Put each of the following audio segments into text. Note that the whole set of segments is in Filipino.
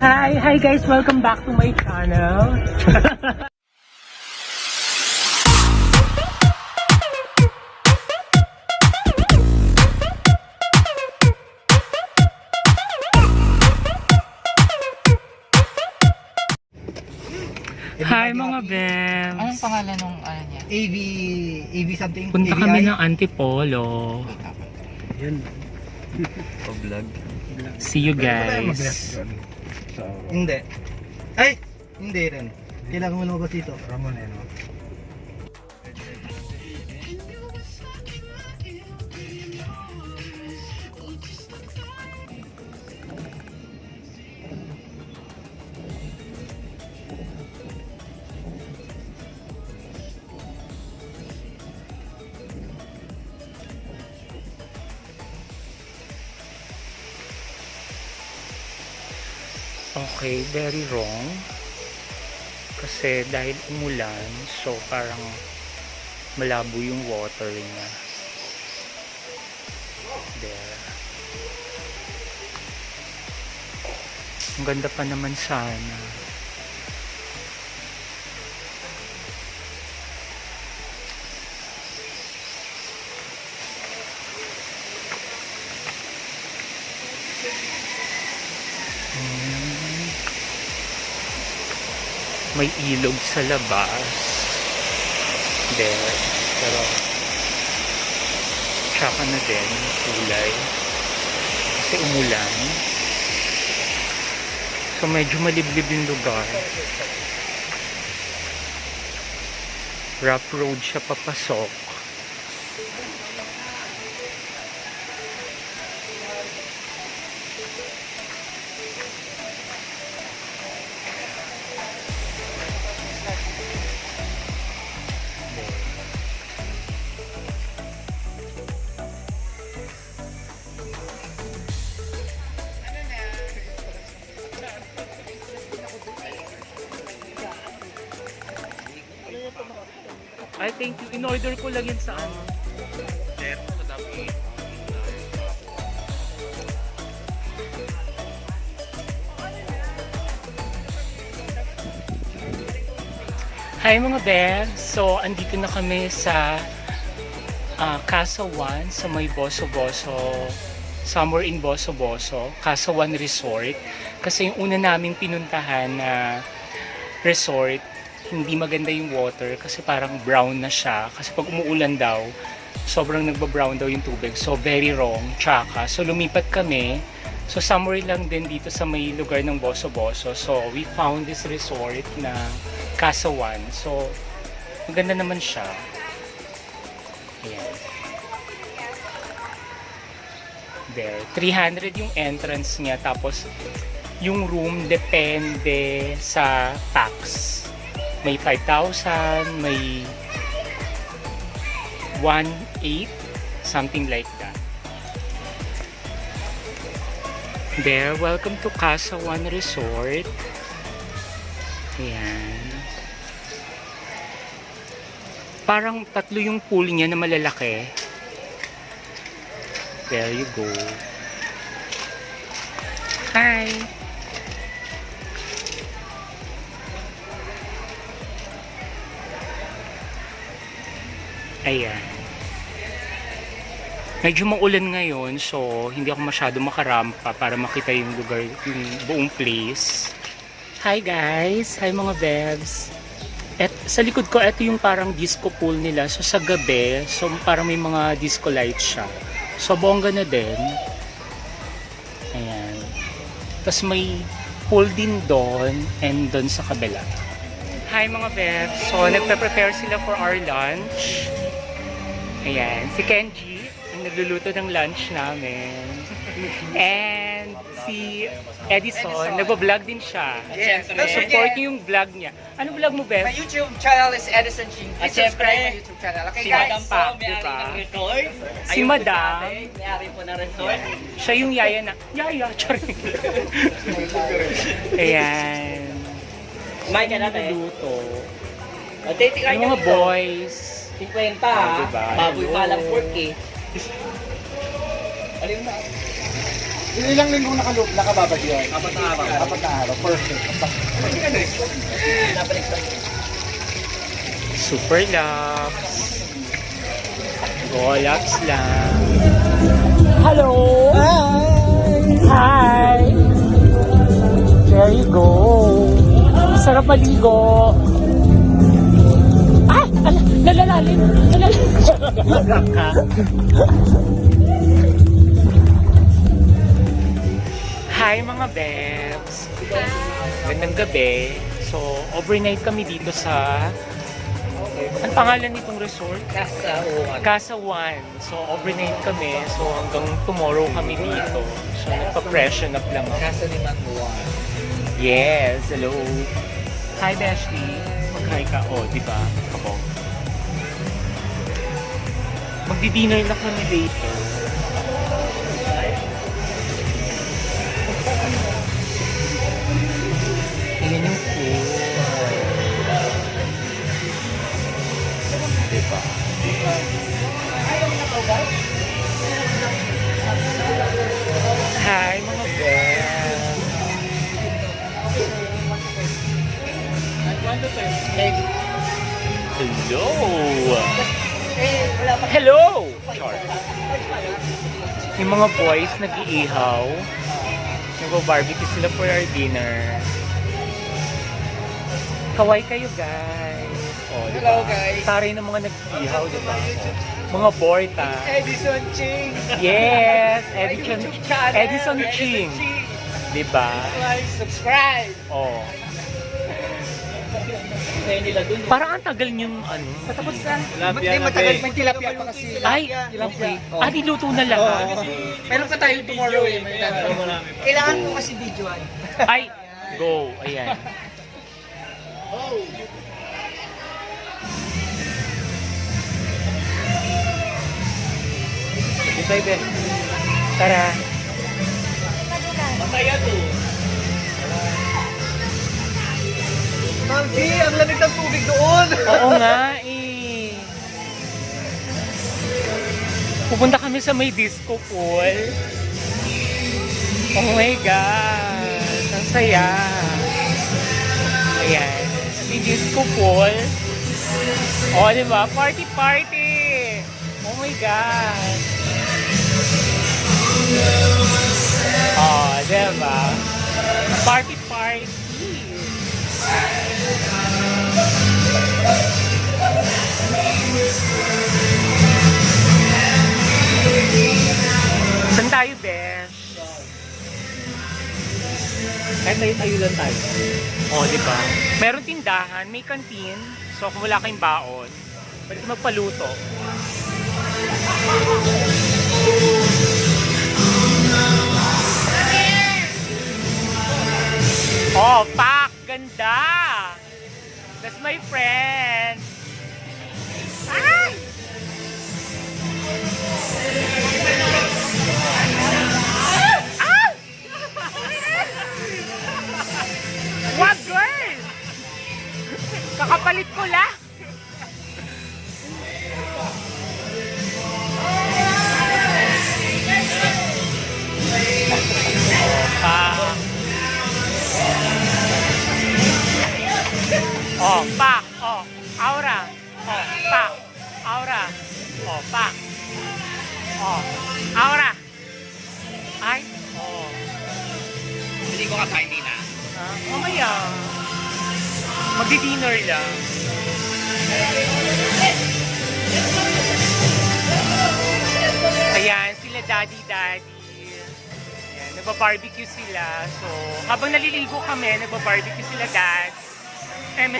Hi guys, welcome back to my channel. Hi mga bem. Anong pangalan nung ano niya? AV something. Punta AVI. kami ng Antipolo. Yun. Vlog. See you guys. Hindi. Ay! Hindi rin. Kailangan mo lumabas dito. Ramon eh, no? Okay, very wrong. Kasi dahil umulan, so parang malabo yung water niya. There. Ang ganda pa naman sana. May ilog sa labas. There. Pero tsaka na din kulay. Kasi umulan. So medyo maliblib yung lugar. Rough road siya papasok. I thank you. In-order ko lang yun sa ano. Hi mga beb! So, andito na kami sa Casa One, sa may Boso-Boso, somewhere in Boso-Boso, Casa One Resort. Kasi yung una naming pinuntahan na resort, hindi maganda yung water kasi parang brown na siya. Kasi pag umuulan daw, sobrang nagba-brown daw yung tubig. So, very wrong. Tsaka, so lumipat kami. So, somewhere lang din dito sa may lugar ng Boso-Boso. So, we found this resort na Casa One. So, maganda naman siya. Ayan. There. 300 yung entrance niya. Tapos, yung room depende sa tax. May 5,000, may 1,800, something like that. There, welcome to Casa One Resort. Ayan. Parang tatlo yung pool niya na malalaki. There you go. Hi! Ayan. Medyo maulan ngayon, so hindi ako masyado makarampa para makita yung lugar, yung buong place. Hi guys! Hi mga bebs! Sa likod ko, ito yung parang disco pool nila. So sa gabi, so parang may mga disco lights siya. So bongga na din. Ayan. Tapos may pool din doon and doon sa kabila. Hi mga bebs! So nagpe-prepare sila for our lunch. Ayan, si Kenji ang nagluluto ng lunch namin. And si Edison, nagbo-vlog din siya. Yes, Support niyo yung vlog niya. Ano vlog mo, Beth? My YouTube channel is Edison Ching. Please subscribe my YouTube channel. Okay, Si guys? Madam Pa, diba? Si Madam, May-ari po ng resort. siya yung yaya na, yaya, charing. Ayan. Kumain ka natin. Nagluluto. Titikay Yung mga boys. 50 Ah, diba? Baboy pa lang pork eh. Ano yun na? Ilang linggo nakababad yun? Apat na araw. Apat na araw. Super Laps. Go, Laps lang. Hello! Hi! There you go. Sarap maligo. Ah! Nalalalim! Nalalalim! ka. Hi mga Bebs! Gandang gabi. So, overnight kami dito sa... Ang pangalan nitong resort? Casa One. So, overnight kami. So, hanggang tomorrow kami dito. So, nagpa-freshen up lang ako. Casa ni Manmuan. Yes, hello. Hi, Beshley. Mag-hi ka. Oh, di ba? Ako. Magdi-dinner na kami later. Ayan yung pool. Diba? Hi, mga best. Hello! Hello! Char. Yung mga boys nag-iihaw. Nag-barbecue sila for our dinner. Kaway kayo, guys. Oh, diba? Hello, guys. Taray ng mga nag-iihaw, diba? Mga borta. Edison Ching. Yes! YouTube Edison channel. Edison Ching. Diba? Like, subscribe. Oh. Parang ang tagal niyong ano. Patapos na. Hindi, matagal. May tilapia pa kasi. Ay, okay. Ah, niluto na lahat. Meron pa tayo tomorrow eh. Kailangan mo kasi videoan. Ay, go. Ayan. Bye, tara. Masaya to. Manggi, ang lamig ng tubig doon! Oo nga eh. Pupunta kami sa may disco pool. Oh my God. Ang saya. Ayan. May disco pool. Oh, diba? Party party. Oh my God. Oh, diba? Party party. Saan tayo, Besh? Kahit tayo lang tayo. Oh, di ba? Meron tindahan, may kantin. So, kung wala kayong baon, pwede magpaluto. Oh, pak! Ganda! That's my friend! Ay! Ah! What, girl? Kakapalit ko lang. Oh, pak. Oh, aura. Oh, pak. Aura. Oh, pak. Oh, aura. Ay. Oh. Hindi ko kakain din na. Mamaya. Magdi-dinner lang. Ayan, sila daddy. Ayan, nagba-barbecue sila. So, habang naliligo kami, nagba-barbecue sila dad. And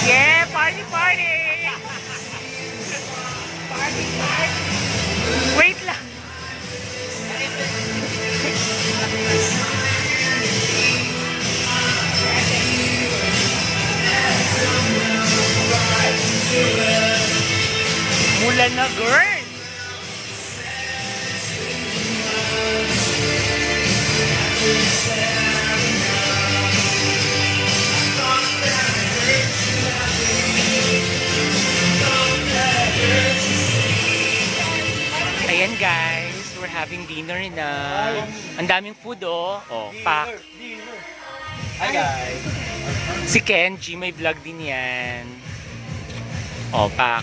yeah, party! Wait lang. Mula na, girl. Ayan guys. we're having dinner na. Ang daming food, oh. Oh, pack. Hi guys. Si Kenji, may vlog din yan. Oh, pack.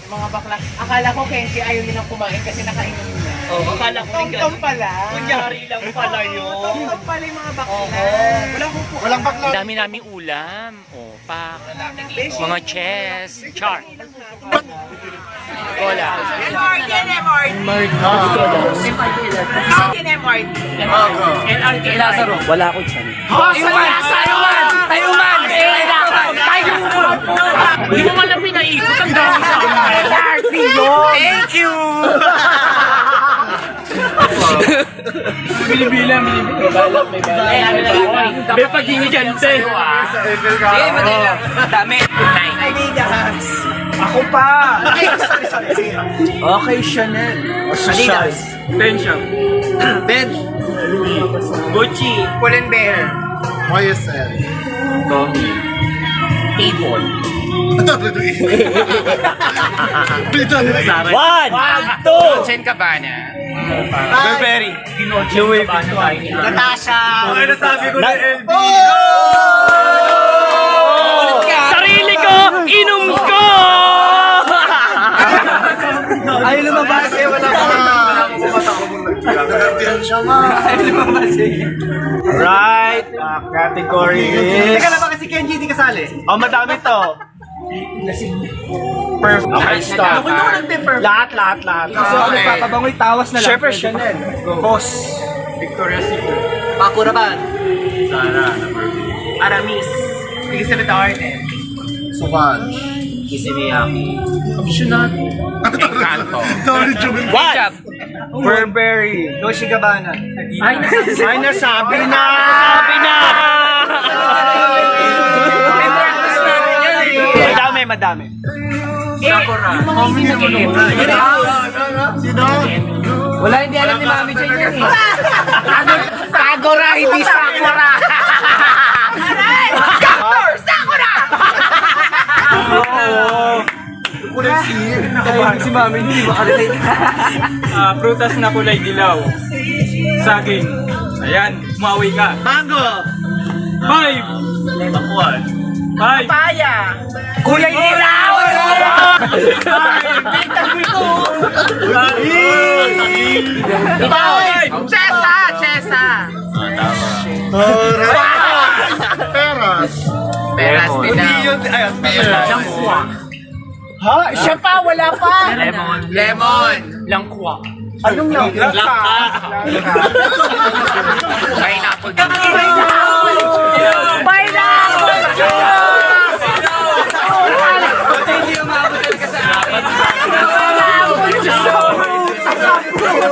Mga bakla. Akala ko Kenji ayaw nilang kumain kasi nakainom na. Oh, akala ko Tom-tom pala. kunyari lang pala yun. Tom-tom pala yung mga bakla. Walang bakla. Ang dami naming ulam. Oh, pack. Mga chess. Char. Cola. Wala ako dyan. Tayuman! Hindi mo man lang pinaikot ang dami sa akin. Thank you! Binibilang. May pag-ingi dyan, te. Sige, madali lang. Dami. Ako pa. Okay, Chanel. Adidas. Bencham. Ben. Gucci. Pull&Bear. YSL. Tommy. Avon. One, two. Chen Cabana. Burberry. Louis Vuitton. Natasha. Ano nasabi ko na LB? Sarili ko! Inom ko! Ay, lumabas eh. Wala pa. Right. Category is... Teka na ba kasi Kenji hindi kasali? Oh, madami to. Perfect. Okay, stop. Lahat. So, ano papabangoy tawas na lang. Siyempre, Chanel. Boss. Victoria's Secret. Paco Rabanne. Zara. Aramis. Elizabeth Arden. Sauvage. Kisimiyaki. Encanto. What? Burberry. Dolce Gabbana. Ay, nasabi na! Madami. Sakura. Yung mga hindi nag-iim. Sino? Wala, hindi alam ni Mami dyan yan eh. Sakura, hindi Sakura. Doctor, Sakura! Si Mami, hindi makarelate. Prutas na kulay dilaw. Saging. Ayan, umawi ka. Mango! 5, Bakwan. 5, Paya. Kulay dilaw! Chesa. Peras. Peras din daw. Ha? Siya pa, wala pa! Lemon. Langkwa. Anong lang? Pineapple.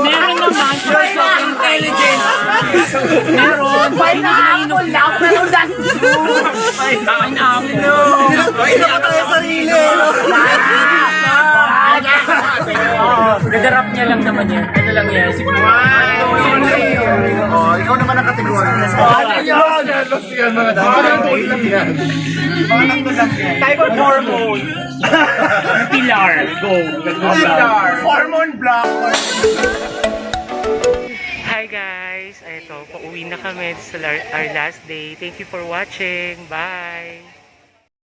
Meron naman. Meron. Pineapple lang. Pero that's true. Pineapple. Ito ka tayo sarili! Gagarap niya lang naman yan. Ano lang yan? Siguro. Oh, ikaw naman ang kategorya. Ano yun? Type of hormone. Pilar. Go. Hormone block. Hi guys. Ito, pauwi na kami. This is our last day. Thank you for watching. Bye.